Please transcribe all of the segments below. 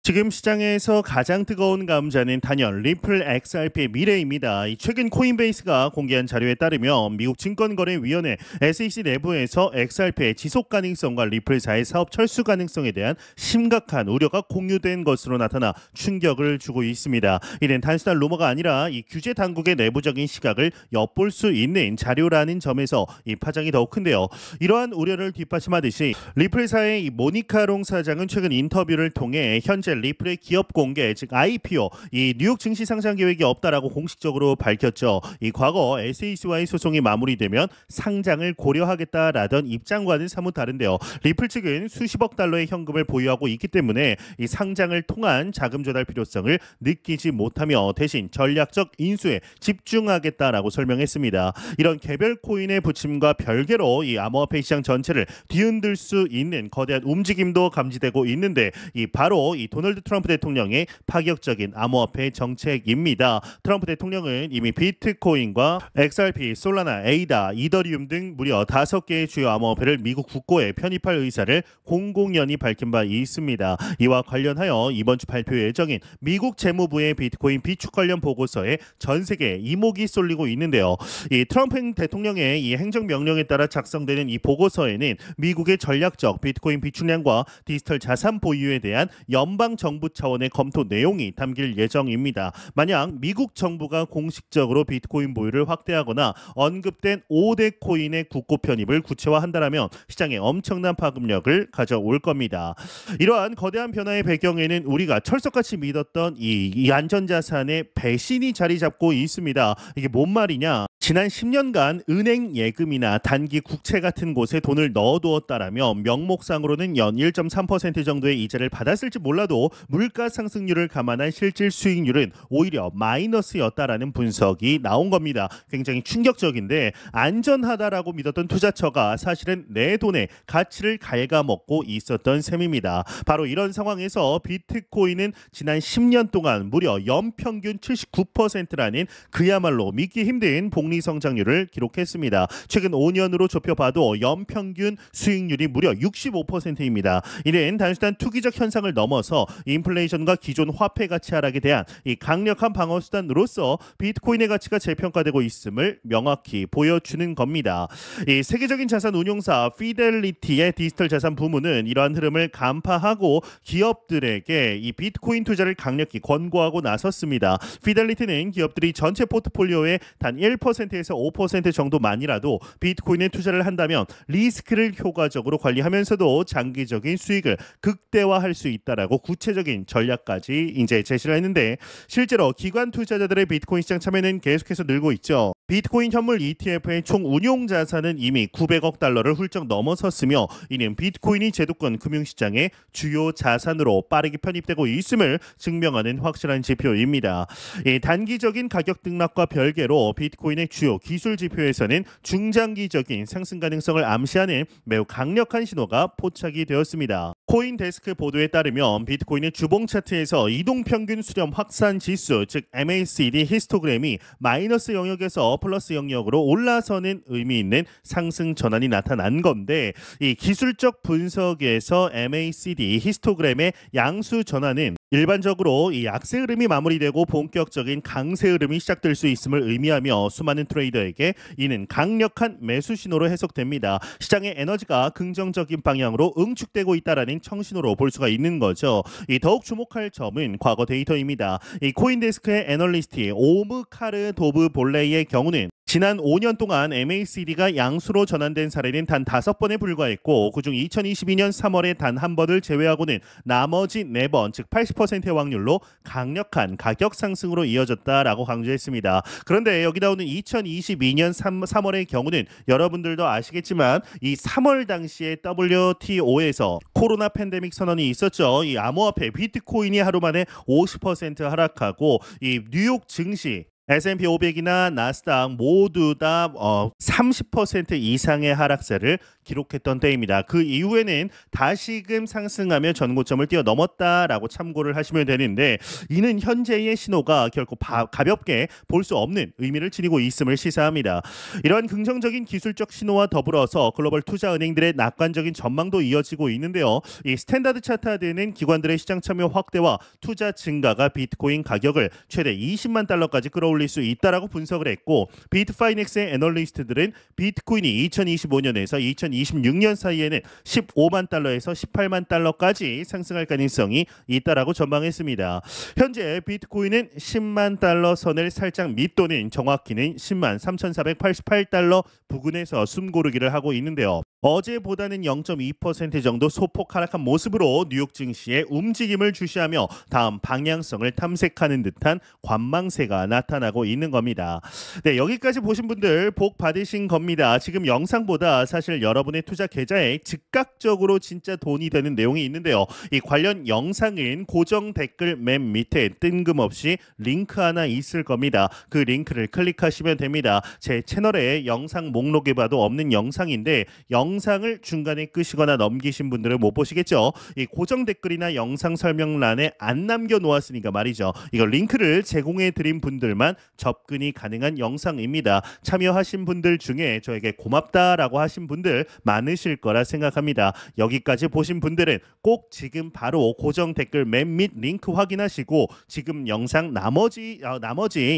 지금 시장에서 가장 뜨거운 감자는 단연 리플 XRP의 미래입니다. 최근 코인베이스가 공개한 자료에 따르면 미국 증권거래위원회 SEC 내부에서 XRP의 지속 가능성과 리플사의 사업 철수 가능성에 대한 심각한 우려가 공유된 것으로 나타나 충격을 주고 있습니다. 이는 단순한 루머가 아니라 이 규제 당국의 내부적인 시각을 엿볼 수 있는 자료라는 점에서 이 파장이 더욱 큰데요. 이러한 우려를 뒷받침하듯이 리플사의 이 모니카 롱 사장은 최근 인터뷰를 통해 현재 리플의 기업 공개, 즉 IPO, 이 뉴욕 증시 상장 계획이 없다라고 공식적으로 밝혔죠. 이 과거 SEC와의 소송이 마무리되면 상장을 고려하겠다라던 입장과는 사뭇 다른데요. 리플 측은 수십억 달러의 현금을 보유하고 있기 때문에 이 상장을 통한 자금 조달 필요성을 느끼지 못하며 대신 전략적 인수에 집중하겠다라고 설명했습니다. 이런 개별 코인의 부침과 별개로 이 암호화폐 시장 전체를 뒤흔들 수 있는 거대한 움직임도 감지되고 있는데 이 바로 이 도널드 트럼프 대통령의 파격적인 암호화폐 정책입니다. 트럼프 대통령은 이미 비트코인과 XRP, 솔라나, 에이다, 이더리움 등 무려 5개의 주요 암호화폐를 미국 국고에 편입할 의사를 공공연히 밝힌 바 있습니다. 이와 관련하여 이번 주 발표 예정인 미국 재무부의 비트코인 비축 관련 보고서에 전 세계 이목이 쏠리고 있는데요. 이 트럼프 대통령의 이 행정명령에 따라 작성되는 이 보고서에는 미국의 전략적 비트코인 비축량과 디지털 자산 보유에 대한 연방 정부 차원의 검토 내용이 담길 예정입니다. 만약 미국 정부가 공식적으로 비트코인 보유를 확대하거나 언급된 5대 코인의 국고 편입을 구체화한다면 시장에 엄청난 파급력을 가져올 겁니다. 이러한 거대한 변화의 배경에는 우리가 철석같이 믿었던 이 안전자산의 배신이 자리 잡고 있습니다. 이게 뭔 말이냐? 지난 10년간 은행 예금이나 단기 국채 같은 곳에 돈을 넣어두었다라면 명목상으로는 연 1.3% 정도의 이자를 받았을지 몰라도 물가 상승률을 감안한 실질 수익률은 오히려 마이너스였다라는 분석이 나온 겁니다. 굉장히 충격적인데 안전하다라고 믿었던 투자처가 사실은 내 돈의 가치를 갉아먹고 있었던 셈입니다. 바로 이런 상황에서 비트코인은 지난 10년 동안 무려 연평균 79%라는 그야말로 믿기 힘든 복리 성장률을 기록했습니다. 최근 5년으로 좁혀봐도 연평균 수익률이 무려 65%입니다. 이는 단순한 투기적 현상을 넘어서 인플레이션과 기존 화폐 가치 하락에 대한 이 강력한 방어 수단으로서 비트코인의 가치가 재평가되고 있음을 명확히 보여주는 겁니다. 이 세계적인 자산 운용사 피델리티의 디지털 자산 부문은 이러한 흐름을 간파하고 기업들에게 이 비트코인 투자를 강력히 권고하고 나섰습니다. 피델리티는 기업들이 전체 포트폴리오의 단 1%에서 5% 정도만이라도 비트코인에 투자를 한다면 리스크를 효과적으로 관리하면서도 장기적인 수익을 극대화할 수 있다라고 구체적인 전략까지 이제 제시를 했는데 실제로 기관 투자자들의 비트코인 시장 참여는 계속해서 늘고 있죠. 비트코인 현물 ETF의 총 운용 자산은 이미 900억 달러를 훌쩍 넘어섰으며 이는 비트코인이 제도권 금융시장의 주요 자산으로 빠르게 편입되고 있음을 증명하는 확실한 지표입니다. 단기적인 가격 등락과 별개로 비트코인의 주요 기술 지표에서는 중장기적인 상승 가능성을 암시하는 매우 강력한 신호가 포착이 되었습니다. 코인데스크 보도에 따르면 비트코인의 주봉 차트에서 이동평균 수렴 확산 지수 즉 MACD 히스토그램이 마이너스 영역에서 플러스 영역으로 올라서는 의미 있는 상승 전환이 나타난 건데 이 기술적 분석에서 MACD 히스토그램의 양수 전환은 일반적으로 이 약세 흐름이 마무리되고 본격적인 강세 흐름이 시작될 수 있음을 의미하며 수많은 트레이더에게 이는 강력한 매수 신호로 해석됩니다. 시장의 에너지가 긍정적인 방향으로 응축되고 있다라는 청신호로 볼 수가 있는 거죠. 이 더욱 주목할 점은 과거 데이터입니다. 이 코인데스크의 애널리스트 오므카르 도브 볼레이의 경우는 지난 5년 동안 MACD가 양수로 전환된 사례는 단 5번에 불과했고 그중 2022년 3월에 단 한 번을 제외하고는 나머지 4번 즉 80%의 확률로 강력한 가격 상승으로 이어졌다라고 강조했습니다. 그런데 여기 나오는 2022년 3월의 경우는 여러분들도 아시겠지만 이 3월 당시에 WTO에서 코로나 팬데믹 선언이 있었죠. 이 암호화폐 비트코인이 하루 만에 50% 하락하고 이 뉴욕 증시 S&P 500이나 나스닥 모두 다 30% 이상의 하락세를 기록했던 때입니다. 그 이후에는 다시금 상승하며 전고점을 뛰어넘었다라고 참고를 하시면 되는데, 이는 현재의 신호가 결코 가볍게 볼 수 없는 의미를 지니고 있음을 시사합니다. 이러한 긍정적인 기술적 신호와 더불어서 글로벌 투자은행들의 낙관적인 전망도 이어지고 있는데요. 이 스탠다드 차트화되는 기관들의 시장 참여 확대와 투자 증가가 비트코인 가격을 최대 20만 달러까지 끌어올릴 수 있다라고 분석을 했고, 비트파이넥스의 애널리스트들은 비트코인이 2025년에서 2026년 사이에는 15만 달러에서 18만 달러까지 상승할 가능성이 있다라고 전망했습니다. 현재 비트코인은 10만 달러 선을 살짝 밑도는, 정확히는 10만 3,488달러 부근에서 숨고르기를 하고 있는데요. 어제보다는 0.2% 정도 소폭 하락한 모습으로 뉴욕 증시의 움직임을 주시하며 다음 방향성을 탐색하는 듯한 관망세가 나타나고 있는 겁니다. 네, 여기까지 보신 분들 복 받으신 겁니다. 지금 영상보다 사실 여러분의 투자 계좌에 즉각적으로 진짜 돈이 되는 내용이 있는데요. 이 관련 영상은 고정 댓글 맨 밑에 뜬금없이 링크 하나 있을 겁니다. 그 링크를 클릭하시면 됩니다. 제 채널에 영상 목록에 봐도 없는 영상인데, 영상을 중간에 끄시거나 넘기신 분들은 못 보시겠죠. 이 고정 댓글이나 영상 설명란에 안 남겨놓았으니까 말이죠. 이거 링크를 제공해 드린 분들만 접근이 가능한 영상입니다. 참여하신 분들 중에 저에게 고맙다라고 하신 분들 많으실 거라 생각합니다. 여기까지 보신 분들은 꼭 지금 바로 고정 댓글 맨 밑 링크 확인하시고 지금 영상 나머지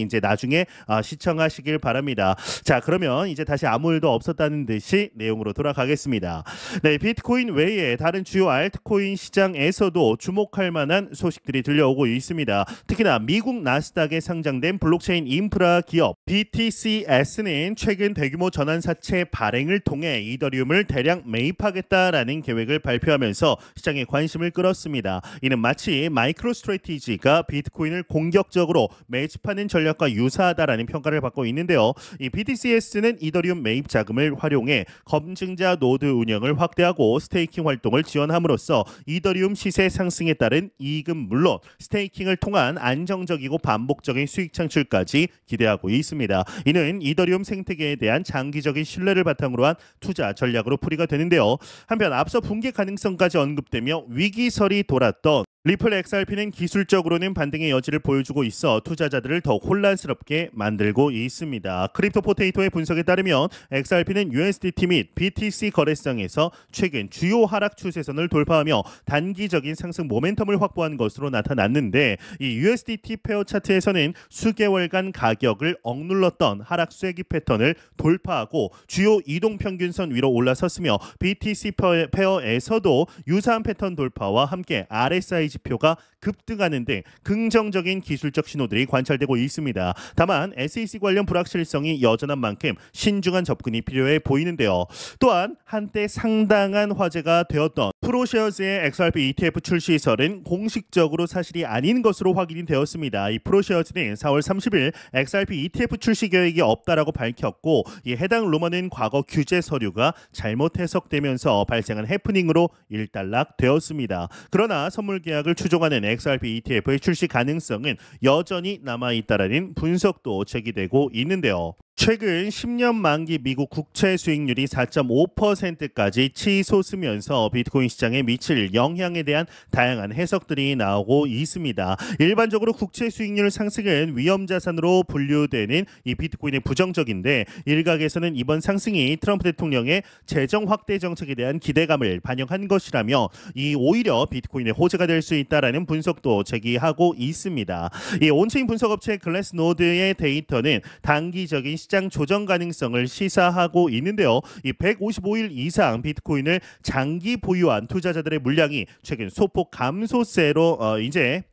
이제 나중에 시청하시길 바랍니다. 자, 그러면 이제 다시 아무 일도 없었다는 듯이 내용으로 돌아가겠습니다. 네, 비트코인 외에 다른 주요 알트코인 시장에서도 주목할 만한 소식들이 들려오고 있습니다. 특히나 미국 나스닥에 상장된 블록체인 인프라 기업 BTCS는 최근 대규모 전환사채 발행을 통해 이더리움을 대량 매입하겠다라는 계획을 발표하면서 시장의 관심을 끌었습니다. 이는 마치 마이크로스트래티지가 비트코인을 공격적으로 매집하는 전략과 유사하다라는 평가를 받고 있는데요. 이 BTCS는 이더리움 매입 자금을 활용해 검증자 노드 운영을 확대하고 스테이킹 활동을 지원함으로써 이더리움 시세 상승에 따른 이익은 물론 스테이킹을 통한 안정적이고 반복적인 수익 창출까지 기대하고 있습니다. 이는 이더리움 생태계에 대한 장기적인 신뢰를 바탕으로 한 투자 전략으로 풀이가 되는데요. 한편 앞서 붕괴 가능성까지 언급되며 위기설이 돌았던 리플 XRP는 기술적으로는 반등의 여지를 보여주고 있어 투자자들을 더 혼란스럽게 만들고 있습니다. 크립토 포테이토의 분석에 따르면 XRP는 USDT 및 BTC 거래상에서 최근 주요 하락 추세선을 돌파하며 단기적인 상승 모멘텀을 확보한 것으로 나타났는데, 이 USDT 페어 차트에서는 수개월간 가격을 억눌렀던 하락 쐐기 패턴을 돌파하고 주요 이동평균선 위로 올라섰으며, BTC 페어에서도 유사한 패턴 돌파와 함께 RSI 지표가 급등하는 등 긍정적인 기술적 신호들이 관찰되고 있습니다. 다만 SEC 관련 불확실성이 여전한 만큼 신중한 접근이 필요해 보이는데요. 또한 한때 상당한 화제가 되었던 프로쉐어즈의 XRP ETF 출시설은 공식적으로 사실이 아닌 것으로 확인이 되었습니다. 이 프로쉐어즈는 4월 30일 XRP ETF 출시 계획이 없다라고 밝혔고, 이 해당 루머는 과거 규제 서류가 잘못 해석되면서 발생한 해프닝으로 일단락되었습니다. 그러나 선물 계약을 추종하는 XRP ETF의 출시 가능성은 여전히 남아있다라는 분석도 제기되고 있는데요. 최근 10년 만기 미국 국채 수익률이 4.5%까지 치솟으면서 비트코인 시장에 미칠 영향에 대한 다양한 해석들이 나오고 있습니다. 일반적으로 국채 수익률 상승은 위험자산으로 분류되는 이 비트코인의 부정적인데, 일각에서는 이번 상승이 트럼프 대통령의 재정 확대 정책에 대한 기대감을 반영한 것이라며 이 오히려 비트코인의 호재가 될 수 있다라는 분석도 제기하고 있습니다. 이 온체인 분석업체 글래스노드의 데이터는 단기적인 시장 조정 가능성을 시사하고 있는데요. 이 155일 이상 비트코인을 장기 보유한 투자자들의 물량이 최근 소폭 감소세로 이제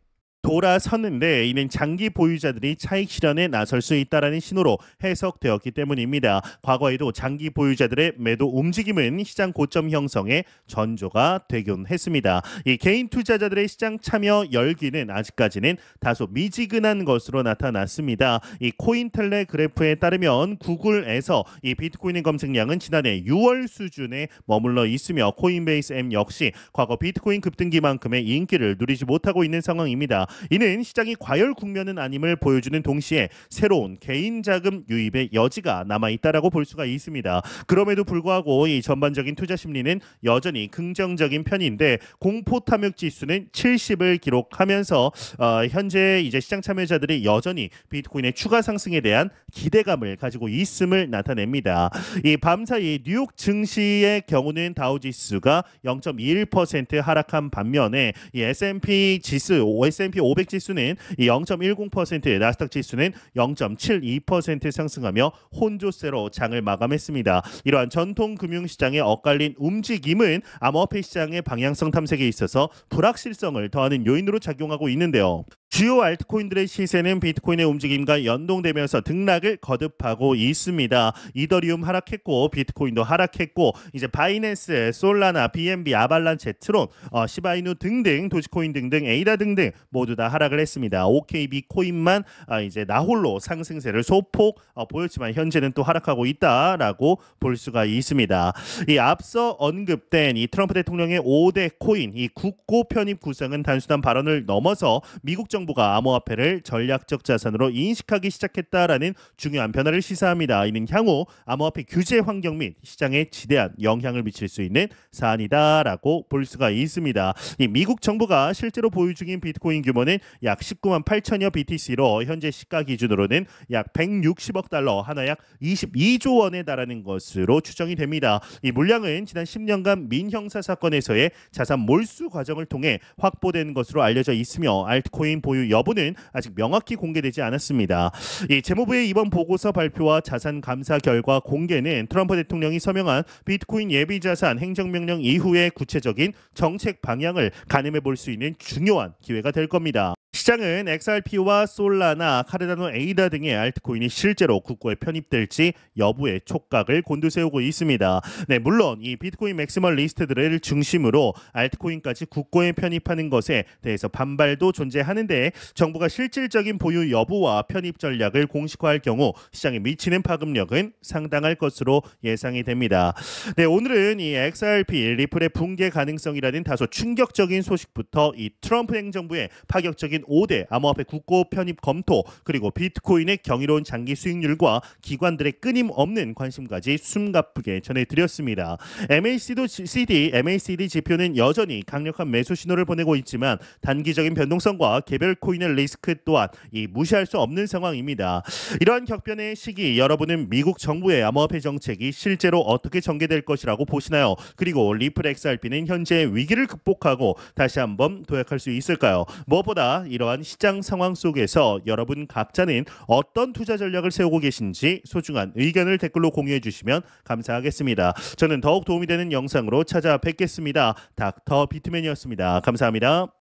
돌아섰는데, 이는 장기 보유자들이 차익 실현에 나설 수 있다라는 신호로 해석되었기 때문입니다. 과거에도 장기 보유자들의 매도 움직임은 시장 고점 형성에 전조가 되곤 했습니다. 이 개인 투자자들의 시장 참여 열기는 아직까지는 다소 미지근한 것으로 나타났습니다. 이 코인텔레 그래프에 따르면 구글에서 이 비트코인의 검색량은 지난해 6월 수준에 머물러 있으며, 코인베이스 M 역시 과거 비트코인 급등기만큼의 인기를 누리지 못하고 있는 상황입니다. 이는 시장이 과열 국면은 아님을 보여주는 동시에 새로운 개인 자금 유입의 여지가 남아 있다라고 볼 수가 있습니다. 그럼에도 불구하고 이 전반적인 투자 심리는 여전히 긍정적인 편인데 공포 탐욕 지수는 70을 기록하면서 현재 이제 시장 참여자들이 여전히 비트코인의 추가 상승에 대한 기대감을 가지고 있음을 나타냅니다. 이 밤사이 뉴욕 증시의 경우는 다우지수가 0.21% 하락한 반면에 이 S&P 500 지수는 이 0.10%, 나스닥 지수는 0.72% 상승하며 혼조세로 장을 마감했습니다. 이러한 전통 금융시장의 엇갈린 움직임은 암호화폐 시장의 방향성 탐색에 있어서 불확실성을 더하는 요인으로 작용하고 있는데요. 주요 알트코인들의 시세는 비트코인의 움직임과 연동되면서 등락을 거듭하고 있습니다. 이더리움 하락했고 비트코인도 하락했고 이제 바이낸스, 솔라나, BNB, 아발란체, 트론, 시바이누 등등 도지코인 등등 에이다 등등 모두 다 하락을 했습니다. OKB 코인만 이제 나홀로 상승세를 소폭 보였지만 현재는 또 하락하고 있다라고 볼 수가 있습니다. 이 앞서 언급된 이 트럼프 대통령의 5대 코인 이 국고 편입 구상은 단순한 발언을 넘어서 미국 정부가 암호화폐를 전략적 자산으로 인식하기 시작했다라는 중요한 변화를 시사합니다. 이는 향후 암호화폐 규제 환경 및 시장에 지대한 영향을 미칠 수 있는 사안이다라고 볼 수가 있습니다. 이 미국 정부가 실제로 보유 중인 비트코인 규모는 약 19만 8천여 BTC로 현재 시가 기준으로는 약 160억 달러, 하나 약 22조 원에 달하는 것으로 추정이 됩니다. 이 물량은 지난 10년간 민형사 사건에서의 자산 몰수 과정을 통해 확보된 것으로 알려져 있으며 알트코인 보유 여부는 아직 명확히 공개되지 않았습니다. 이 재무부의 이번 보고서 발표와 자산 감사 결과 공개는 트럼프 대통령이 서명한 비트코인 예비 자산 행정명령 이후의 구체적인 정책 방향을 가늠해 볼 수 있는 중요한 기회가 될 겁니다. 시장은 XRP와 솔라나, 카르다노, 에이다 등의 알트코인이 실제로 국고에 편입될지 여부의 촉각을 곤두세우고 있습니다. 네, 물론 이 비트코인 맥시멀 리스트들을 중심으로 알트코인까지 국고에 편입하는 것에 대해서 반발도 존재하는데 정부가 실질적인 보유 여부와 편입 전략을 공식화할 경우 시장에 미치는 파급력은 상당할 것으로 예상이 됩니다. 네, 오늘은 이 XRP 리플의 붕괴 가능성이라는 다소 충격적인 소식부터 이 트럼프 행정부의 파격적인 5대 암호화폐 국고 편입 검토 그리고 비트코인의 경이로운 장기 수익률과 기관들의 끊임없는 관심까지 숨가쁘게 전해드렸습니다. MACD 지표는 여전히 강력한 매수 신호를 보내고 있지만 단기적인 변동성과 개별 코인의 리스크 또한 무시할 수 없는 상황입니다. 이러한 격변의 시기 여러분은 미국 정부의 암호화폐 정책이 실제로 어떻게 전개될 것이라고 보시나요? 그리고 리플 XRP는 현재 위기를 극복하고 다시 한번 도약할 수 있을까요? 무엇보다 이러한 시장 상황 속에서 여러분 각자는 어떤 투자 전략을 세우고 계신지 소중한 의견을 댓글로 공유해 주시면 감사하겠습니다. 저는 더욱 도움이 되는 영상으로 찾아뵙겠습니다. 닥터 비트맨이었습니다. 감사합니다.